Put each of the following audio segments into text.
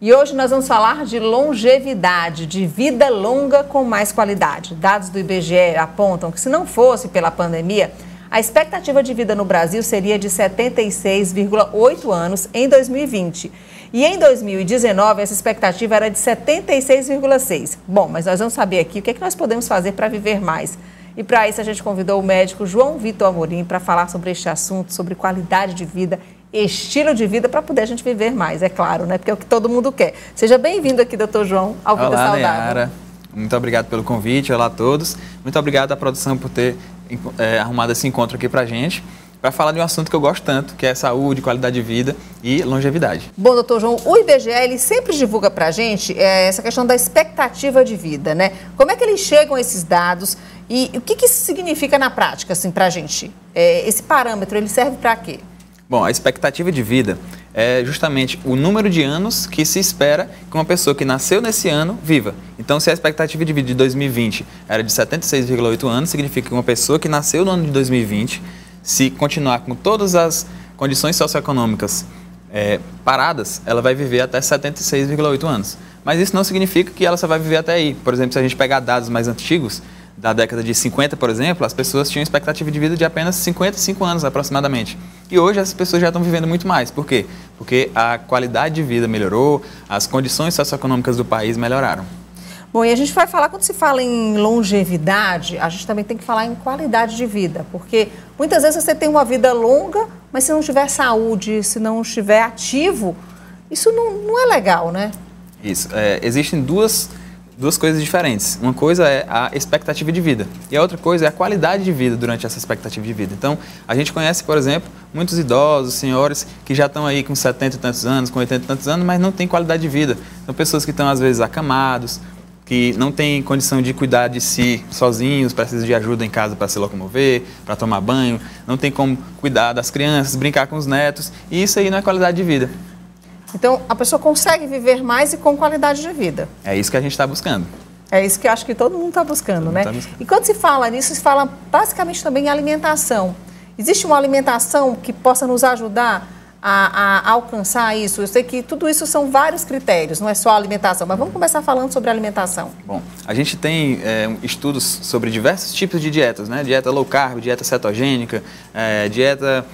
E hoje nós vamos falar de longevidade, de vida longa com mais qualidade. Dados do IBGE apontam que, se não fosse pela pandemia, a expectativa de vida no Brasil seria de 76,8 anos em 2020. E em 2019, essa expectativa era de 76,6. Bom, mas nós vamos saber aqui o que é que nós podemos fazer para viver mais. E para isso a gente convidou o médico João Vitor Amorim para falar sobre este assunto, sobre qualidade de vida, estilo de vida, para poder a gente viver mais, é claro, né? Porque é o que todo mundo quer. Seja bem-vindo aqui, doutor João, ao Vida Saudável. Olá, Nayara. Muito obrigado pelo convite. Olá a todos. Muito obrigado à produção por ter arrumado esse encontro aqui para a gente, para falar de um assunto que eu gosto tanto, que é saúde, qualidade de vida e longevidade. Bom, doutor João, o IBGE, ele sempre divulga para a gente essa questão da expectativa de vida, né? Como é que eles chegam a esses dados e o que isso significa na prática, assim, para a gente? Esse parâmetro, ele serve para quê? Bom, a expectativa de vida é justamente o número de anos que se espera que uma pessoa que nasceu nesse ano viva. Então, se a expectativa de vida de 2020 era de 76,8 anos, significa que uma pessoa que nasceu no ano de 2020, se continuar com todas as condições socioeconômicas paradas, ela vai viver até 76,8 anos. Mas isso não significa que ela só vai viver até aí. Por exemplo, se a gente pegar dados mais antigos, da década de 50, por exemplo, as pessoas tinham expectativa de vida de apenas 55 anos aproximadamente. E hoje as pessoas já estão vivendo muito mais. Por quê? Porque a qualidade de vida melhorou, as condições socioeconômicas do país melhoraram. Bom, e a gente vai falar, quando se fala em longevidade, a gente também tem que falar em qualidade de vida, porque muitas vezes você tem uma vida longa, mas se não tiver saúde, se não estiver ativo, isso não é legal, né? Isso. Existem duas coisas diferentes. Uma coisa é a expectativa de vida e a outra coisa é a qualidade de vida durante essa expectativa de vida. Então, a gente conhece, por exemplo, muitos idosos, senhores que já estão aí com 70 e tantos anos, com 80 e tantos anos, mas não têm qualidade de vida. São pessoas que estão, às vezes, acamados, que não têm condição de cuidar de si sozinhos, precisam de ajuda em casa para se locomover, para tomar banho, não tem como cuidar das crianças, brincar com os netos, e isso aí não é qualidade de vida. Então, a pessoa consegue viver mais e com qualidade de vida. É isso que a gente está buscando. É isso que eu acho que todo mundo está buscando, né? E quando se fala nisso, se fala basicamente também em alimentação. Existe uma alimentação que possa nos ajudar a alcançar isso? Eu sei que tudo isso são vários critérios, não é só a alimentação, mas vamos começar falando sobre a alimentação. Bom, a gente tem estudos sobre diversos tipos de dietas, né? Dieta low carb, dieta cetogênica, dieta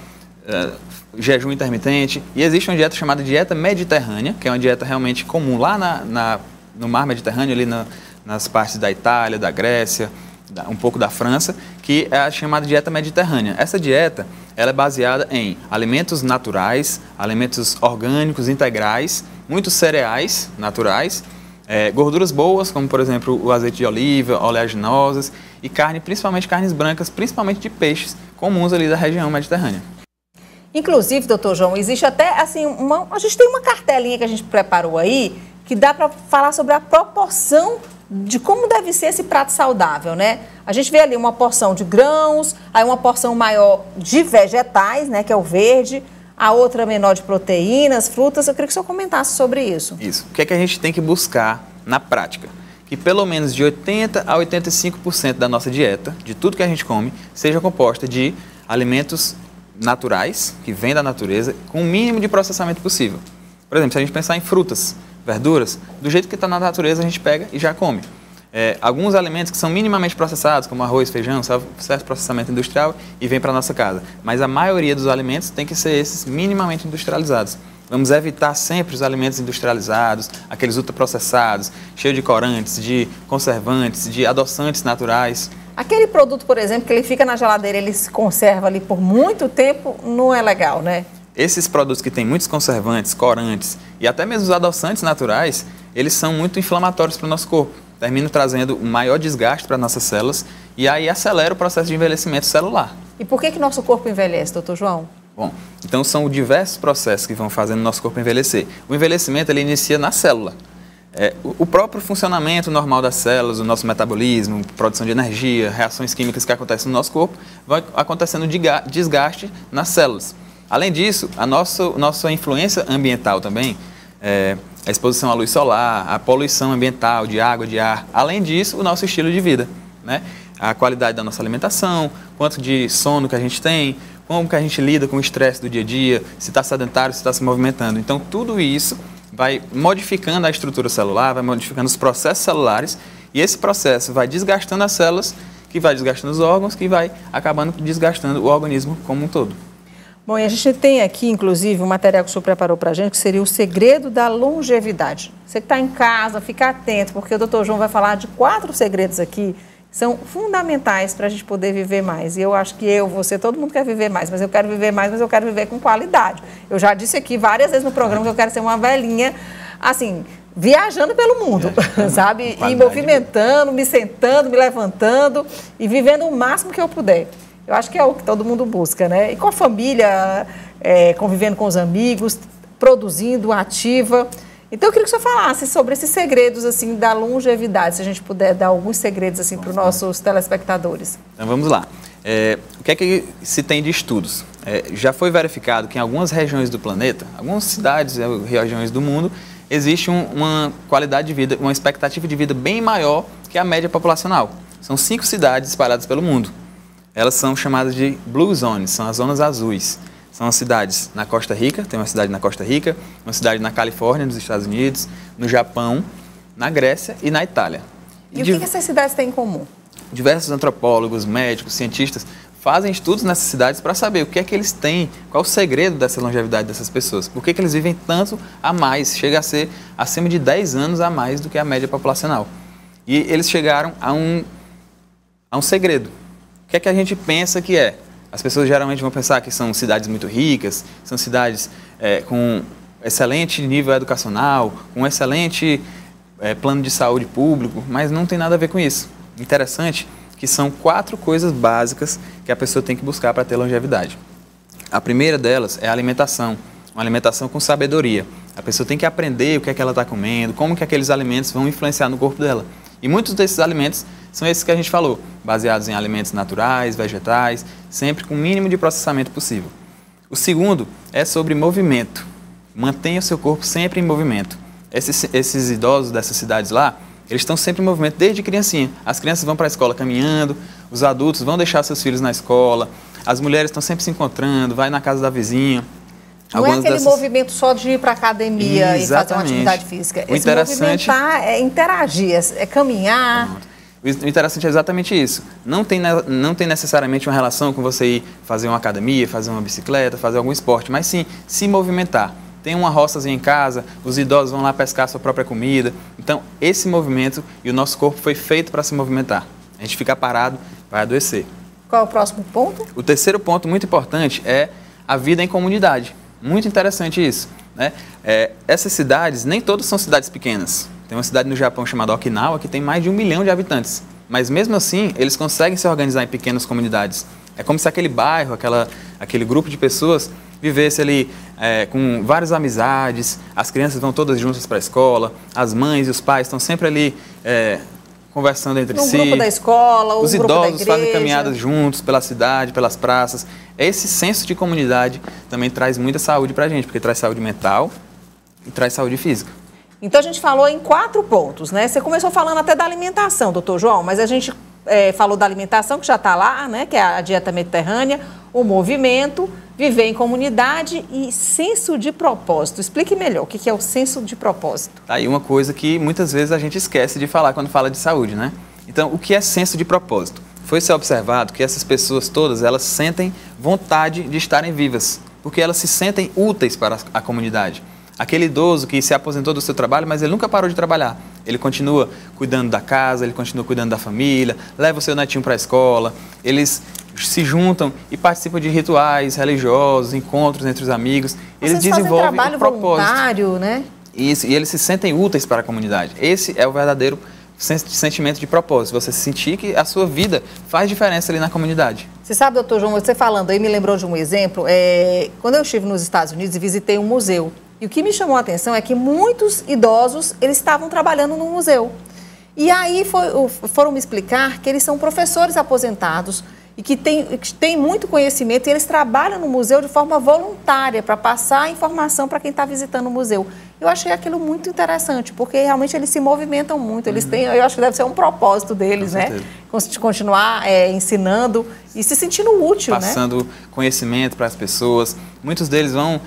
jejum intermitente, e existe uma dieta chamada dieta mediterrânea, que é uma dieta realmente comum lá no mar Mediterrâneo, ali nas partes da Itália, da Grécia, um pouco da França, que é a chamada dieta mediterrânea. Essa dieta, ela é baseada em alimentos naturais, alimentos orgânicos, integrais, muitos cereais naturais, gorduras boas, como por exemplo o azeite de oliva, oleaginosas, e carne, principalmente carnes brancas, principalmente de peixes, comuns ali da região mediterrânea. Inclusive, doutor João, existe até, assim, a gente tem uma cartelinha que a gente preparou aí, que dá para falar sobre a proporção de como deve ser esse prato saudável, né? A gente vê ali uma porção de grãos, aí uma porção maior de vegetais, né, que é o verde, a outra menor de proteínas, frutas. Eu queria que o senhor comentasse sobre isso. Isso. O que é que a gente tem que buscar na prática? Que pelo menos de 80% a 85% da nossa dieta, de tudo que a gente come, seja composta de alimentos naturais, que vêm da natureza, com o mínimo de processamento possível. Por exemplo, se a gente pensar em frutas, verduras, do jeito que está na natureza a gente pega e já come. Alguns alimentos que são minimamente processados, como arroz, feijão, certo processamento industrial e vem para a nossa casa. Mas a maioria dos alimentos tem que ser esses minimamente industrializados. Vamos evitar sempre os alimentos industrializados, aqueles ultraprocessados, cheios de corantes, de conservantes, de adoçantes naturais. Aquele produto, por exemplo, que ele fica na geladeira, ele se conserva ali por muito tempo, não é legal, né? Esses produtos que têm muitos conservantes, corantes e até mesmo os adoçantes naturais, eles são muito inflamatórios para o nosso corpo. Terminam trazendo um maior desgaste para nossas células e aí acelera o processo de envelhecimento celular. E por que nosso corpo envelhece, doutor João? Bom, então são diversos processos que vão fazendo o nosso corpo envelhecer. O envelhecimento, ele inicia na célula. O próprio funcionamento normal das células, o nosso metabolismo, produção de energia, reações químicas que acontecem no nosso corpo, vai acontecendo desgaste nas células. Além disso, a nossa influência ambiental também, a exposição à luz solar, a poluição ambiental de água, de ar. Além disso, o nosso estilo de vida, né? A qualidade da nossa alimentação, quanto de sono que a gente tem, como que a gente lida com o estresse do dia a dia, se está sedentário, se está se movimentando. Então, tudo isso vai modificando a estrutura celular, vai modificando os processos celulares, e esse processo vai desgastando as células, que vai desgastando os órgãos, que vai acabando desgastando o organismo como um todo. Bom, e a gente tem aqui, inclusive, um material que o senhor preparou para a gente, que seria o segredo da longevidade. Você que está em casa, fica atento, porque o Dr. João vai falar de 4 segredos aqui, que são fundamentais para a gente poder viver mais. E eu acho que você, todo mundo quer viver mais, mas eu quero viver mais, mas eu quero viver com qualidade. Eu já disse aqui várias vezes no programa que eu quero ser uma velhinha, assim, viajando pelo mundo, sabe? E movimentando, me sentando, me levantando e vivendo o máximo que eu puder. Eu acho que é o que todo mundo busca, né? E com a família, convivendo com os amigos, produzindo, ativa. Então, eu queria que o senhor falasse sobre esses segredos, assim, da longevidade, se a gente puder dar alguns segredos, assim, para os nossos telespectadores. Então, vamos lá. O que é que se tem de estudos? Já foi verificado que em algumas regiões do planeta, algumas cidades, regiões do mundo, existe uma qualidade de vida, uma expectativa de vida bem maior que a média populacional. São 5 cidades espalhadas pelo mundo. Elas são chamadas de Blue Zones, são as zonas azuis. São as cidades na Costa Rica, tem uma cidade na Costa Rica, uma cidade na Califórnia, nos Estados Unidos, no Japão, na Grécia e na Itália. E o que essas cidades têm em comum? Diversos antropólogos, médicos, cientistas fazem estudos nessas cidades para saber o que é que eles têm, qual o segredo dessa longevidade dessas pessoas, por que eles vivem tanto a mais, chega a ser acima de 10 anos a mais do que a média populacional. E eles chegaram a um segredo. O que é que a gente pensa que é? As pessoas geralmente vão pensar que são cidades muito ricas, são cidades com excelente nível educacional, com um excelente plano de saúde público, mas não tem nada a ver com isso. Interessante que são 4 coisas básicas que a pessoa tem que buscar para ter longevidade. A primeira delas é a alimentação, uma alimentação com sabedoria. A pessoa tem que aprender o que é que ela está comendo, como que aqueles alimentos vão influenciar no corpo dela. E muitos desses alimentos são esses que a gente falou, baseados em alimentos naturais, vegetais, sempre com o mínimo de processamento possível. O segundo é sobre movimento. Mantenha o seu corpo sempre em movimento. Esses idosos dessas cidades lá, eles estão sempre em movimento desde criancinha. As crianças vão para a escola caminhando, os adultos vão deixar seus filhos na escola, as mulheres estão sempre se encontrando, vai na casa da vizinha. Não é aquele movimento só de ir para a academia e fazer uma atividade física. Esse movimentar é interagir, é caminhar. O interessante é exatamente isso. Não tem necessariamente uma relação com você ir fazer uma academia, fazer uma bicicleta, fazer algum esporte, mas sim se movimentar. Tem uma roçazinha em casa, os idosos vão lá pescar a sua própria comida. Então, esse movimento e o nosso corpo foi feito para se movimentar. A gente ficar parado vai adoecer. Qual é o próximo ponto? O terceiro ponto muito importante é a vida em comunidade. Muito interessante isso, né? Essas cidades, nem todas são cidades pequenas. Tem uma cidade no Japão chamada Okinawa que tem mais de 1 milhão de habitantes. Mas mesmo assim, eles conseguem se organizar em pequenas comunidades. É como se aquele bairro, aquele grupo de pessoas vivesse ali com várias amizades, as crianças vão todas juntas para a escola, as mães e os pais estão sempre ali conversando entre si. No grupo da escola, os idosos fazem caminhadas juntos pela cidade, pelas praças. Esse senso de comunidade também traz muita saúde para a gente, porque traz saúde mental e traz saúde física. Então, a gente falou em 4 pontos, né? Você começou falando até da alimentação, doutor João, mas a gente falou da alimentação, que já está lá, né? Que é a dieta mediterrânea, o movimento, viver em comunidade e senso de propósito. Explique melhor o que é o senso de propósito. Tá aí uma coisa que muitas vezes a gente esquece de falar quando fala de saúde, né? Então, o que é senso de propósito? Foi-se observado que essas pessoas todas, elas sentem vontade de estarem vivas, porque elas se sentem úteis para a comunidade. Aquele idoso que se aposentou do seu trabalho, mas ele nunca parou de trabalhar. Ele continua cuidando da casa, ele continua cuidando da família, leva o seu netinho para a escola, eles se juntam e participam de rituais religiosos, encontros entre os amigos. Eles desenvolvem um propósito. Voluntário, né? Isso, e eles se sentem úteis para a comunidade. Esse é o verdadeiro sentimento de propósito, você sentir que a sua vida faz diferença ali na comunidade. Você sabe, doutor João, você falando aí me lembrou de um exemplo. Quando eu estive nos Estados Unidos e visitei um museu, e o que me chamou a atenção é que muitos idosos, eles estavam trabalhando no museu. E aí foram me explicar que eles são professores aposentados e que têm muito conhecimento e eles trabalham no museu de forma voluntária para passar a informação para quem está visitando o museu. Eu achei aquilo muito interessante, porque realmente eles se movimentam muito, eles têm, eu acho que deve ser um propósito deles, né? Continuar ensinando e se sentindo útil, passando conhecimento para as pessoas. Muitos deles vão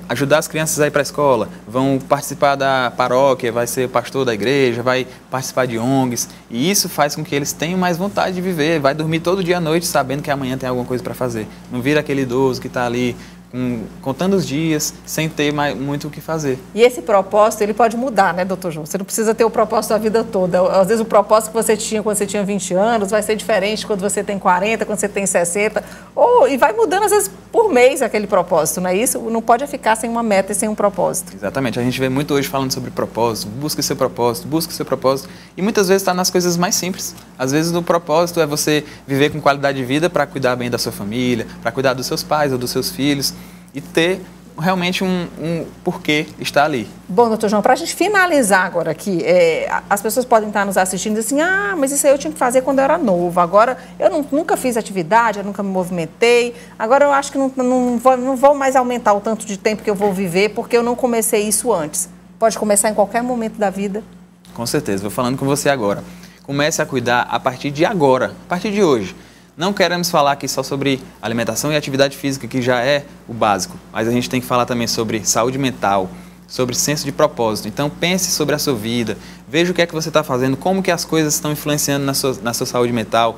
ajudar as crianças a ir para a escola, vão participar da paróquia, vai ser pastor da igreja, vai participar de ONGs, e isso faz com que eles tenham mais vontade de viver, vai dormir todo dia à noite sabendo que amanhã tem alguma coisa para fazer. Não vira aquele idoso que está ali contando os dias, sem ter muito o que fazer. E esse propósito, ele pode mudar, né, doutor João? Você não precisa ter o propósito a vida toda. Às vezes o propósito que você tinha quando você tinha 20 anos vai ser diferente quando você tem 40, quando você tem 60. E vai mudando, às vezes, por mês aquele propósito, não é isso? Não pode ficar sem uma meta e sem um propósito. Exatamente. A gente vê muito hoje falando sobre propósito, busque seu propósito, busque seu propósito. E muitas vezes está nas coisas mais simples. Às vezes o propósito é você viver com qualidade de vida para cuidar bem da sua família, para cuidar dos seus pais ou dos seus filhos, e ter realmente um porquê estar ali. Bom, doutor João, para a gente finalizar agora aqui, as pessoas podem estar nos assistindo e dizer assim, mas isso aí eu tinha que fazer quando eu era novo, agora eu nunca fiz atividade, eu nunca me movimentei, agora eu acho que não vou mais aumentar o tanto de tempo que eu vou viver porque eu não comecei isso antes. Pode começar em qualquer momento da vida? Com certeza, vou falando com você agora. Comece a cuidar a partir de agora, a partir de hoje. Não queremos falar aqui só sobre alimentação e atividade física, que já é o básico, mas a gente tem que falar também sobre saúde mental, sobre senso de propósito. Então pense sobre a sua vida, veja o que é que você está fazendo, como que as coisas estão influenciando na sua saúde mental.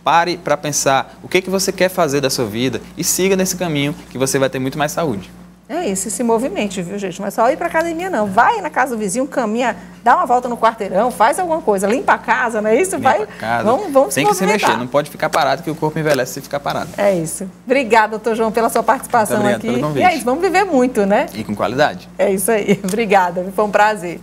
Pare para pensar o que você quer fazer da sua vida e siga nesse caminho que você vai ter muito mais saúde. É isso, se movimente, viu, gente? Não é só ir para academia, não. Vai na casa do vizinho, caminha, dá uma volta no quarteirão, faz alguma coisa, limpa a casa, não é isso? Limpa a casa. Vamos Tem que se mexer, não pode ficar parado, que o corpo envelhece se ficar parado. É isso. Obrigada, doutor João, pela sua participação aqui. Pelo convite. E é isso, vamos viver muito, né? E com qualidade. É isso aí. Obrigada, foi um prazer.